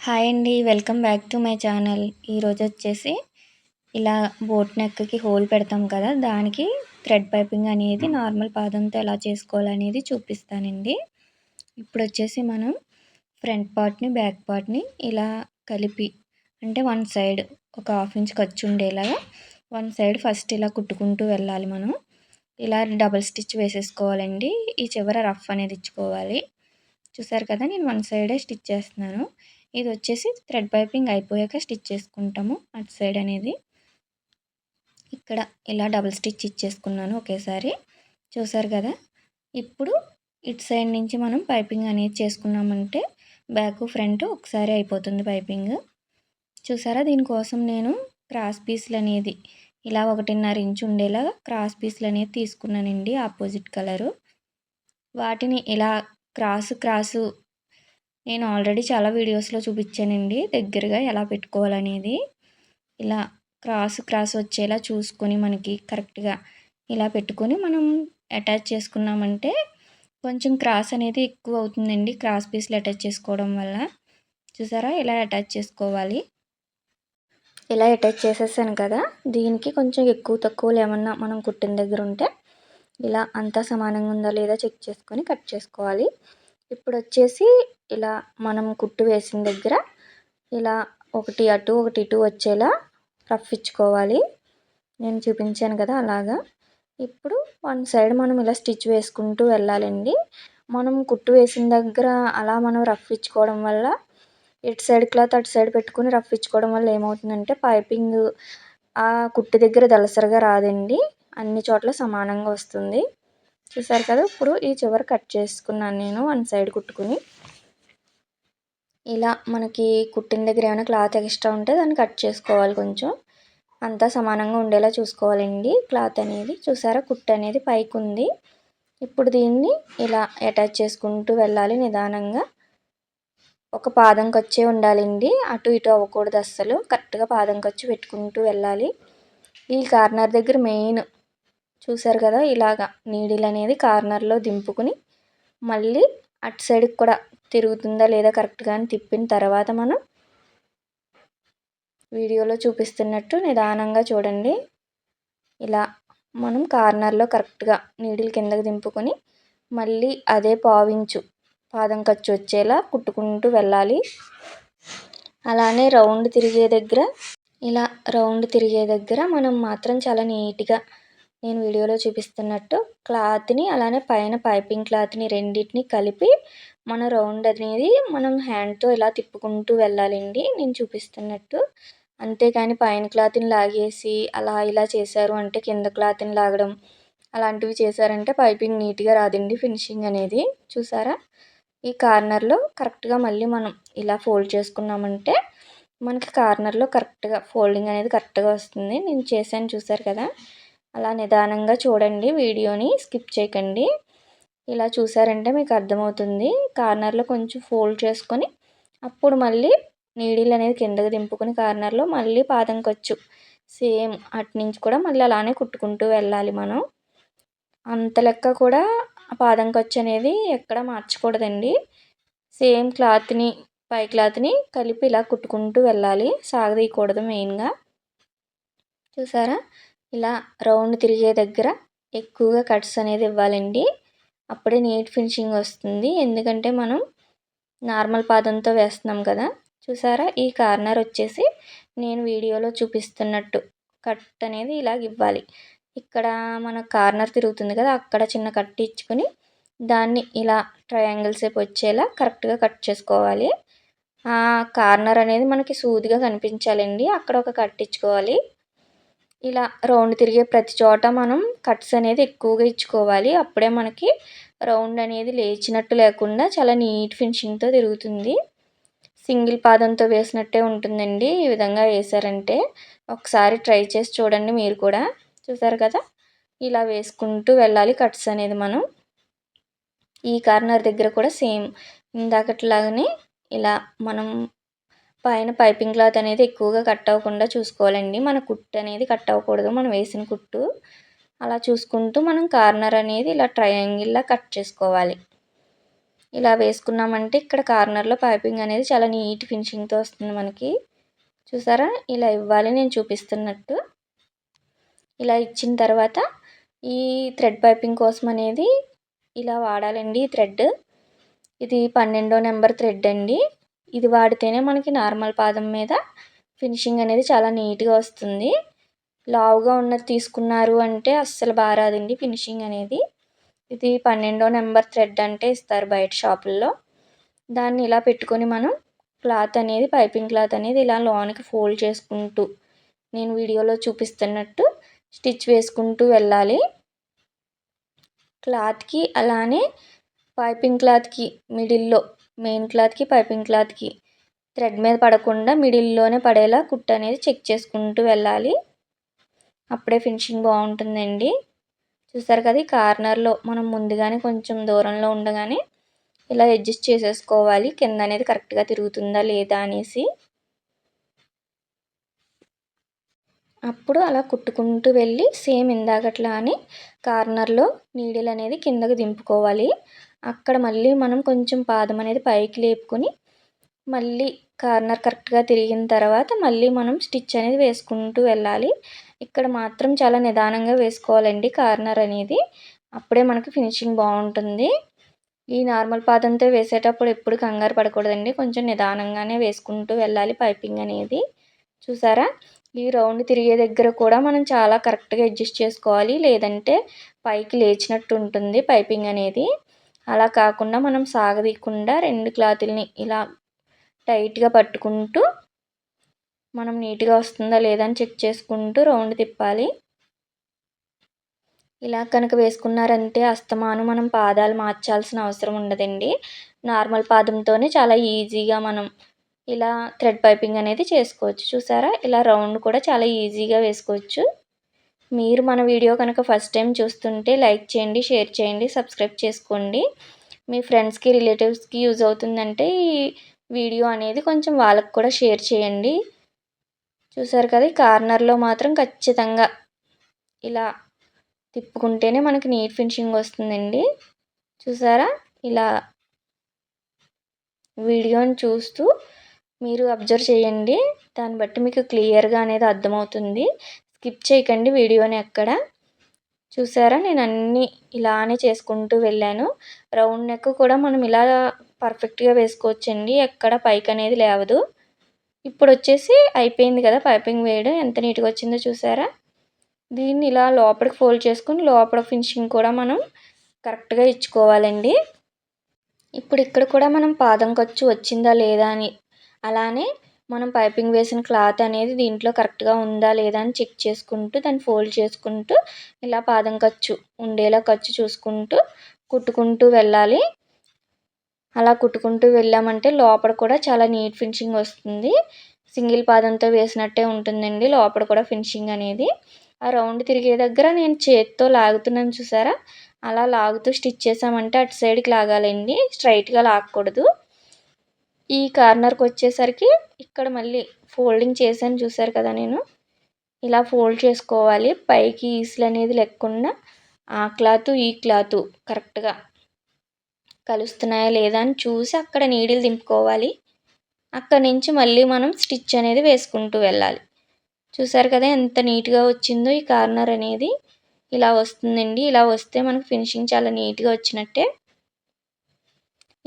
Hi అండి. Welcome back to my channel. ఈరోజు వచ్చేసి ఇలా బోట్ నెక్‌కి హోల్ పెడతాం కదా! దానికి థ్రెడ్ పైపింగ్ అనేది నార్మల్ పాదంతో ఎలా చేసుకోవాలనేది చూపిస్తానండి. ఇప్పుడొచ్చేసి మనం ఫ్రంట్ పార్ట్‌ని, బ్యాక్ పార్ట్‌ని ఇలా కలిపి అంటే వన్ సైడ్ ఒక హాఫ్ ఇంచ్ ఖర్చు ఉండేలాగా వన్ సైడ్ ఫస్ట్ ఇలా కుట్టుకుంటూ వెళ్ళాలి మనం. ఇలా డబుల్ స్టిచ్ వేసేసుకోవాలండి. ఈ చివర రఫ్ అనేది ఇచ్చుకోవాలి. చూసారు కదా! నేను వన్ సైడే స్టిచ్ చేస్తున్నాను. ఇది వచ్చేసి థ్రెడ్ పైపింగ్ అయిపోయాక స్టిచ్ చేసుకుంటాము అటు సైడ్ అనేది. ఇక్కడ ఇలా డబుల్ స్టిచ్ ఇచ్చేసుకున్నాను ఒకేసారి. చూసారు కదా! ఇప్పుడు ఇటు సైడ్ నుంచి మనం పైపింగ్ అనేది చేసుకున్నామంటే బ్యాక్ ఫ్రంట్ ఒకసారి అయిపోతుంది పైపింగ్. చూసారా, దీనికోసం నేను క్రాస్ పీస్లు అనేది ఇలా 1.5 ఇంచ్ ఉండేలా క్రాస్ పీస్లు అనేది తీసుకున్నానండి, ఆపోజిట్ కలరు. వాటిని ఇలా క్రాసు నేను ఆల్రెడీ చాలా వీడియోస్లో చూపించానండి దగ్గరగా ఎలా పెట్టుకోవాలనేది. ఇలా క్రాస్ వచ్చేలా చూసుకొని మనకి కరెక్ట్గా ఇలా పెట్టుకొని మనం అటాచ్ చేసుకున్నామంటే కొంచెం క్రాస్ అనేది ఎక్కువ అవుతుందండి క్రాస్ పీస్లు అటాచ్ చేసుకోవడం వల్ల. చూసారా, ఇలా అటాచ్ చేసుకోవాలి. ఇలా అటాచ్ చేసేసాను కదా! దీనికి కొంచెం ఎక్కువ తక్కువలు ఏమన్నా మనం కుట్టిన దగ్గర ఉంటే ఇలా అంతా సమానంగా ఉందా లేదా చెక్ చేసుకొని కట్ చేసుకోవాలి. ఇప్పుడు వచ్చేసి ఇలా మనం కుట్టు వేసిన దగ్గర ఇలా ఒకటి అటు ఒకటి ఇటు వచ్చేలా రఫ్ ఇచ్చుకోవాలి. నేను చూపించాను కదా అలాగా. ఇప్పుడు వన్ సైడ్ మనం ఇలా స్టిచ్ వేసుకుంటూ వెళ్ళాలండి. మనం కుట్టు వేసిన దగ్గర అలా మనం రఫ్ ఇచ్చుకోవడం వల్ల ఇటు సైడ్ క్లాత్ అటు సైడ్ పెట్టుకుని రఫ్ ఇచ్చుకోవడం వల్ల ఏమవుతుందంటే పైపింగ్ ఆ కుట్టు దగ్గర దళసరిగా రాదండి, అన్ని చోట్ల సమానంగా వస్తుంది. చూసారు కదా! ఇప్పుడు ఈ చివర కట్ చేసుకున్నాను నేను వన్ సైడ్ కుట్టుకుని. ఇలా మనకి కుట్టిన దగ్గర ఏమైనా క్లాత్ ఎక్స్ట్రా ఉంటే దాన్ని కట్ చేసుకోవాలి. కొంచెం అంతా సమానంగా ఉండేలా చూసుకోవాలండి క్లాత్ అనేది. చూసారా, కుట్టు అనేది పైకి ఉంది. ఇప్పుడు దీన్ని ఇలా అటాచ్ చేసుకుంటూ వెళ్ళాలి నిదానంగా. ఒక పాదం ఖర్చే ఉండాలండి, అటు ఇటు అవ్వకూడదు అస్సలు. కరెక్ట్గా పాదం ఖర్చు పెట్టుకుంటూ వెళ్ళాలి. ఈ కార్నర్ దగ్గర మెయిన్ చూసారు కదా, ఇలాగా నీడిల్ అనేది కార్నర్లో దింపుకుని మళ్ళీ అటు సైడ్కి కూడా తిరుగుతుందా లేదా కరెక్ట్గా అని తిప్పిన తర్వాత మనం వీడియోలో చూపిస్తున్నట్టు నిదానంగా చూడండి. ఇలా మనం కార్నర్లో కరెక్ట్గా నీడిల్ కిందకి దింపుకొని మళ్ళీ అదే పావించు పాదం ఖర్చు వచ్చేలా కుట్టుకుంటూ వెళ్ళాలి. అలానే రౌండ్ తిరిగే దగ్గర మనం మాత్రం చాలా నీట్గా నేను వీడియోలో చూపిస్తున్నట్టు క్లాత్ని అలానే పైన పైపింగ్ క్లాత్ని రెండింటిని కలిపి మన రౌండ్ అనేది మనం హ్యాండ్తో ఇలా తిప్పుకుంటూ వెళ్ళాలండి నేను చూపిస్తున్నట్టు. అంతేకాని పైన క్లాత్ని లాగేసి అలా ఇలా చేశారు అంటే కింద క్లాత్ని లాగడం అలాంటివి చేశారంటే పైపింగ్ నీట్గా రాదండి, ఫినిషింగ్ అనేది. చూసారా, ఈ కార్నర్లో కరెక్ట్గా మళ్ళీ మనం ఇలా ఫోల్డ్ చేసుకున్నామంటే మనకి కార్నర్లో కరెక్ట్గా ఫోల్డింగ్ అనేది కరెక్ట్గా వస్తుంది. నేను చేశాను చూసారు కదా, అలా నిదానంగా చూడండి, వీడియోని స్కిప్ చేయకండి. ఇలా చూసారంటే మీకు అర్థమవుతుంది. కార్నర్లో కొంచెం ఫోల్డ్ చేసుకొని అప్పుడు మళ్ళీ నీడిల్ అనేది కిందకి దింపుకొని కార్నర్లో మళ్ళీ పాదం ఖర్చు సేమ్ అటు నుంచి కూడా మళ్ళీ అలానే కుట్టుకుంటూ వెళ్ళాలి మనం. అంత లెక్క కూడా పాదం ఖర్చు అనేది ఎక్కడ మార్చకూడదండి. సేమ్ క్లాత్ని పై క్లాత్ని కలిపి ఇలా కుట్టుకుంటూ వెళ్ళాలి, సాగదీయకూడదు మెయిన్గా. చూసారా, ఇలా రౌండ్ తిరిగే దగ్గర ఎక్కువగా కట్స్ అనేది ఇవ్వాలండి, అప్పుడే నీట్ ఫినిషింగ్ వస్తుంది. ఎందుకంటే మనం నార్మల్ పాదంతో వేస్తున్నాం కదా. చూసారా, ఈ కార్నర్ వచ్చేసి నేను వీడియోలో చూపిస్తున్నట్టు కట్ అనేది ఇలాగ ఇవ్వాలి. ఇక్కడ మన కార్నర్ తిరుగుతుంది కదా, అక్కడ చిన్న కట్ ఇచ్చుకొని దాన్ని ఇలా ట్రయాంగిల్ షేప్ వచ్చేలా కరెక్ట్గా కట్ చేసుకోవాలి. ఆ కార్నర్ అనేది మనకి సూదిగా కనిపించాలండి, అక్కడ ఒక కట్ ఇచ్చుకోవాలి. ఇలా రౌండ్ తిరిగే ప్రతి చోట మనం కట్స్ అనేది ఎక్కువగా ఇచ్చుకోవాలి, అప్పుడే మనకి రౌండ్ అనేది లేచినట్టు లేకుండా చాలా నీట్ ఫినిషింగ్తో తిరుగుతుంది. సింగిల్ పాదంతో వేసినట్టే ఉంటుందండి ఈ విధంగా వేసారంటే. ఒకసారి ట్రై చేసి చూడండి మీరు కూడా. చూసారు కదా, ఇలా వేసుకుంటూ వెళ్ళాలి కట్స్ అనేది మనం. ఈ కార్నర్ దగ్గర కూడా సేమ్ ఇందాకట్లాగానే ఇలా మనం పైన పైపింగ్ క్లాత్ అనేది ఎక్కువగా కట్ అవ్వకుండా చూసుకోవాలండి. మన కుట్టు అనేది కట్ అవ్వకూడదు, మనం వేసిన కుట్టు. అలా చూసుకుంటూ మనం కార్నర్ అనేది ఇలా ట్రయాంగిల్లా కట్ చేసుకోవాలి. ఇలా వేసుకున్నామంటే ఇక్కడ కార్నర్లో పైపింగ్ అనేది చాలా నీట్ ఫినిషింగ్తో వస్తుంది మనకి. చూసారా, ఇలా ఇవ్వాలి నేను చూపిస్తున్నట్టు. ఇలా ఇచ్చిన తర్వాత ఈ థ్రెడ్ పైపింగ్ కోసం అనేది ఇలా వాడాలండి. ఈ థ్రెడ్ ఇది 12వ నెంబర్ థ్రెడ్ అండి. ఇది వాడితేనే మనకి నార్మల్ పాదం మీద ఫినిషింగ్ అనేది చాలా నీట్గా వస్తుంది. లావుగా ఉన్నది తీసుకున్నారు అంటే అస్సలు బాగా రాదండి ఫినిషింగ్ అనేది. ఇది 12వ నెంబర్ థ్రెడ్ అంటే ఇస్తారు బయట షాపుల్లో. దాన్ని ఇలా పెట్టుకొని మనం క్లాత్ అనేది పైపింగ్ క్లాత్ అనేది ఇలా లోనికి ఫోల్డ్ చేసుకుంటూ నేను వీడియోలో చూపిస్తున్నట్టు స్టిచ్ వేసుకుంటూ వెళ్ళాలి. క్లాత్కి అలానే పైపింగ్ క్లాత్కి మిడిల్లో, మెయిన్ క్లాత్కి పైపింగ్ క్లాత్కి థ్రెడ్ మీద పడకుండా మిడిల్లోనే పడేలా కుట్టు అనేది చెక్ చేసుకుంటూ వెళ్ళాలి. అప్పుడే ఫినిషింగ్ బాగుంటుందండి. చూసారు కదా, ఈ కార్నర్లో మనం ముందుగానే కొంచెం దూరంలో ఉండగానే ఇలా అడ్జస్ట్ చేసేసుకోవాలి కింద అనేది కరెక్ట్గా తిరుగుతుందా లేదా అనేసి. అప్పుడు అలా కుట్టుకుంటూ వెళ్ళి సేమ్ ఇందాకట్లానే కార్నర్లో నీడిల్ అనేది కిందకు దింపుకోవాలి. అక్కడ మళ్ళీ మనం కొంచెం పాదం అనేది పైకి లేపుకొని మళ్ళీ కార్నర్ కరెక్ట్గా తిరిగిన తర్వాత మళ్ళీ మనం స్టిచ్ అనేది వేసుకుంటూ వెళ్ళాలి. ఇక్కడ మాత్రం చాలా నిదానంగా వేసుకోవాలండి కార్నర్ అనేది. అప్పుడే మనకి ఫినిషింగ్ బాగుంటుంది. ఈ నార్మల్ పాదంతో వేసేటప్పుడు ఎప్పుడు కంగారు పడకూడదండి. కొంచెం నిదానంగానే వేసుకుంటూ వెళ్ళాలి పైపింగ్ అనేది. చూసారా, ఈ రౌండ్ తిరిగే దగ్గర కూడా మనం చాలా కరెక్ట్గా అడ్జస్ట్ చేసుకోవాలి. లేదంటే పైకి లేచినట్టు ఉంటుంది పైపింగ్ అనేది. అలా కాకుండా మనం సాగదీయకుండా 2 క్లాతుల్ని ఇలా టైట్గా పట్టుకుంటూ మనం నీట్గా వస్తుందా లేదా అని చెక్ చేసుకుంటూ రౌండ్ తిప్పాలి. ఇలా కనుక వేసుకున్నారంటే అస్తమాను మనం పాదాలు మార్చాల్సిన అవసరం ఉండదండి. నార్మల్ పాదంతోనే చాలా ఈజీగా మనం ఇలా థ్రెడ్ పైపింగ్ అనేది చేసుకోవచ్చు. చూసారా, ఇలా రౌండ్ కూడా చాలా ఈజీగా వేసుకోవచ్చు. మీరు మన వీడియో కనుక ఫస్ట్ టైం చూస్తుంటే లైక్ చేయండి, షేర్ చేయండి, సబ్స్క్రైబ్ చేసుకోండి. మీ ఫ్రెండ్స్కి, రిలేటివ్స్కి యూజ్ అవుతుందంటే ఈ వీడియో అనేది కొంచెం వాళ్ళకు కూడా షేర్ చేయండి. చూసారు కదా, ఈ కార్నర్లో మాత్రం ఖచ్చితంగా ఇలా తిప్పుకుంటేనే మనకి నీట్ ఫినిషింగ్ వస్తుందండి. చూసారా, ఇలా వీడియోని చూస్తూ మీరు అబ్జర్వ్ చేయండి. దాన్ని బట్టి మీకు క్లియర్గా అనేది అర్థమవుతుంది. స్కిప్ చేయకండి వీడియోని ఎక్కడ. చూసారా, నేను అన్నీ ఇలానే చేసుకుంటూ వెళ్ళాను. రౌండ్ నెక్ కూడా మనం ఇలా పర్ఫెక్ట్గా వేసుకోవచ్చండి. ఎక్కడ పైకి అనేది లేవదు. ఇప్పుడు వచ్చేసి అయిపోయింది కదా పైపింగ్ వేయడం, ఎంత నీట్గా వచ్చిందో చూసారా. దీన్ని ఇలా లోపలికి ఫోల్డ్ చేసుకుని లోపల ఫినిషింగ్ కూడా మనం కరెక్ట్గా ఇచ్చుకోవాలండి. ఇప్పుడు ఇక్కడ కూడా మనం పాదం ఖర్చు వచ్చిందా లేదా అని, అలానే మనం పైపింగ్ వేసిన క్లాత్ అనేది దీంట్లో కరెక్ట్గా ఉందా లేదా అని చెక్ చేసుకుంటూ దాన్ని ఫోల్డ్ చేసుకుంటూ ఇలా పాదం ఖర్చు ఉండేలా ఖర్చు చూసుకుంటూ కుట్టుకుంటూ వెళ్ళాలి. అలా కుట్టుకుంటూ వెళ్ళామంటే లోపల కూడా చాలా నీట్ ఫినిషింగ్ వస్తుంది. సింగిల్ పాదంతో వేసినట్టే ఉంటుందండి లోపల కూడా ఫినిషింగ్ అనేది. ఆ రౌండ్ తిరిగే దగ్గర నేను చేతితో లాగుతున్నాను చూసారా, అలా లాగుతూ స్టిచ్ చేసామంటే అటు సైడ్కి లాగాలండి, స్ట్రైట్గా లాగకూడదు. ఈ కార్నర్కి వచ్చేసరికి ఇక్కడ మళ్ళీ ఫోల్డింగ్ చేశాను చూసారు కదా, నేను ఇలా ఫోల్డ్ చేసుకోవాలి. పైకి ఈసులు అనేది లేకుండా ఆ క్లాత్ ఈ క్లాత్ కరెక్ట్గా కలుస్తున్నాయా లేదా అని చూసి అక్కడ నీడిల్ దింపుకోవాలి. అక్కడి నుంచి మళ్ళీ మనం స్టిచ్ అనేది వేసుకుంటూ వెళ్ళాలి. చూసారు కదా ఎంత నీట్గా వచ్చిందో ఈ కార్నర్ అనేది. ఇలా వస్తుందండి. ఇలా వస్తే మనకు ఫినిషింగ్ చాలా నీట్గా వచ్చినట్టే.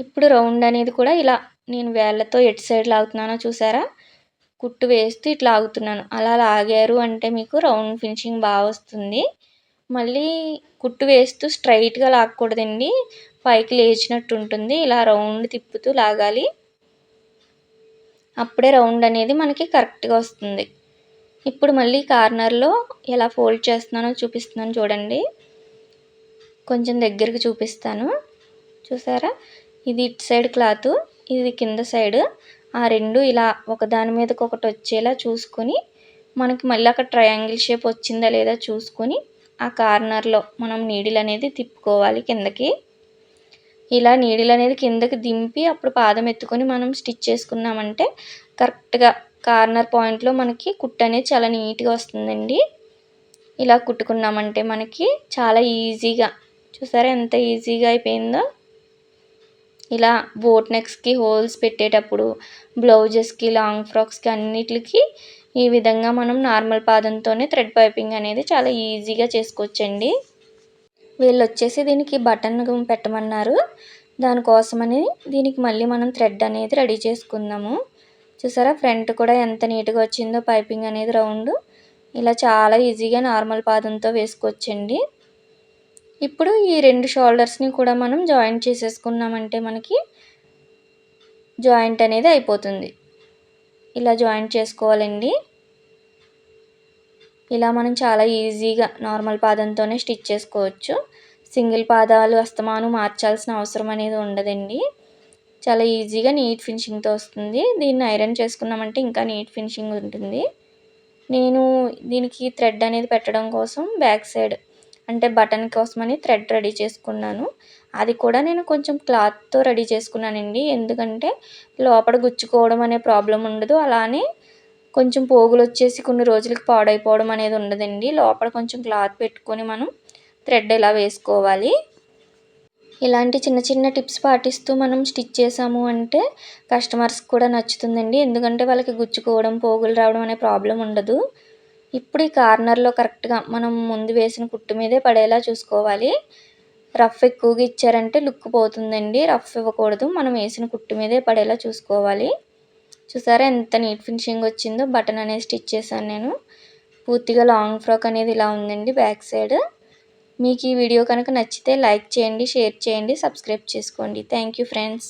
ఇప్పుడు రౌండ్ అనేది కూడా ఇలా నేను వేళ్ళతో ఎటు సైడ్ లాగుతున్నానో చూసారా, కుట్టు వేస్తూ ఇట్లా లాగుతున్నాను. అలా లాగారు అంటే మీకు రౌండ్ ఫినిషింగ్ బాగా వస్తుంది. మళ్ళీ కుట్టు వేస్తూ స్ట్రైట్గా లాగకూడదండి, పైకి లేచినట్టు ఉంటుంది. ఇలా రౌండ్ తిప్పుతూ లాగాలి. అప్పుడే రౌండ్ అనేది మనకి కరెక్ట్గా వస్తుంది. ఇప్పుడు మళ్ళీ కార్నర్లో ఎలా ఫోల్డ్ చేస్తున్నానో చూపిస్తున్నాను చూడండి. కొంచెం దగ్గరికి చూపిస్తాను. చూసారా, ఇది ఇటు సైడ్ క్లాత్, ఇది కింద సైడ్. ఆ రెండు ఇలా ఒకదాని మీదకి ఒకటి వచ్చేలా చూసుకొని మనకి మళ్ళీ అక్కడ ట్రయాంగిల్ షేప్ వచ్చిందా లేదా చూసుకొని ఆ కార్నర్లో మనం నీడిల్ అనేది తిప్పుకోవాలి కిందకి. ఇలా నీడిల్ అనేది కిందకి దింపి అప్పుడు పాదం ఎత్తుకొని మనం స్టిచ్ చేసుకున్నామంటే కరెక్ట్గా కార్నర్ పాయింట్లో మనకి కుట్టు అనేది చాలా నీట్గా వస్తుందండి. ఇలా కుట్టుకున్నామంటే మనకి చాలా ఈజీగా, చూసారా ఎంత ఈజీగా అయిపోయిందో. ఇలా బోట్ నెక్స్కి హోల్స్ పెట్టేటప్పుడు బ్లౌజెస్కి లాంగ్ ఫ్రాక్స్కి అన్నిటికి ఈ విధంగా మనం నార్మల్ పాదంతోనే థ్రెడ్ పైపింగ్ అనేది చాలా ఈజీగా చేసుకోవచ్చండి. వీళ్ళు వచ్చేసి దీనికి బటన్ పెట్టమన్నారు. దానికోసమని దీనికి మళ్ళీ మనం థ్రెడ్ అనేది రెడీ చేసుకుందాము. చూసారా ఫ్రంట్ కూడా ఎంత నీట్గా వచ్చిందో పైపింగ్ అనేది రౌండ్. ఇలా చాలా ఈజీగా నార్మల్ పాదంతో వేసుకోవచ్చండి. ఇప్పుడు ఈ 2 షోల్డర్స్ని కూడా మనం జాయింట్ చేసేసుకున్నామంటే మనకి జాయింట్ అనేది అయిపోతుంది. ఇలా జాయింట్ చేసుకోవాలండి. ఇలా మనం చాలా ఈజీగా నార్మల్ పాదంతోనే స్టిచ్ చేసుకోవచ్చు. సింగిల్ పాదాలు అస్తమానం మార్చాల్సిన అవసరం అనేది ఉండదండి. చాలా ఈజీగా నీట్ ఫినిషింగ్తో వస్తుంది. దీన్ని ఐరన్ చేసుకున్నామంటే ఇంకా నీట్ ఫినిషింగ్ ఉంటుంది. నేను దీనికి థ్రెడ్ అనేది పెట్టడం కోసం బ్యాక్ సైడ్ అంటే బటన్ కోసమని థ్రెడ్ రెడీ చేసుకున్నాను. అది కూడా నేను కొంచెం క్లాత్తో రెడీ చేసుకున్నానండి. ఎందుకంటే లోపల గుచ్చుకోవడం అనే ప్రాబ్లం ఉండదు. అలానే కొంచెం పోగులు వచ్చేసి కొన్ని రోజులకి పాడైపోవడం అనేది ఉండదండి. లోపల కొంచెం క్లాత్ పెట్టుకొని మనం థ్రెడ్ ఇలా వేసుకోవాలి. ఇలాంటి చిన్న చిన్న టిప్స్ పాటిస్తూ మనం స్టిచ్ చేసాము అంటే కస్టమర్స్కి కూడా నచ్చుతుందండి. ఎందుకంటే వాళ్ళకి గుచ్చుకోవడం, పోగులు రావడం అనే ప్రాబ్లం ఉండదు. ఇప్పుడు ఈ కార్నర్లో కరెక్ట్గా మనం ముందు వేసిన కుట్టు మీదే పడేలా చూసుకోవాలి. రఫ్ ఎక్కువగా ఇచ్చారంటే లుక్ పోతుందండి. రఫ్ ఇవ్వకూడదు. మనం వేసిన కుట్టు మీదే పడేలా చూసుకోవాలి. చూసారా ఎంత నీట్ ఫినిషింగ్ వచ్చిందో. బటన్ అనేది స్టిచ్ చేశాను నేను. పూర్తిగా లాంగ్ ఫ్రాక్ అనేది ఇలా ఉందండి బ్యాక్ సైడ్. మీకు ఈ వీడియో కనుక నచ్చితే లైక్ చేయండి, షేర్ చేయండి, సబ్స్క్రైబ్ చేసుకోండి. Thank you friends.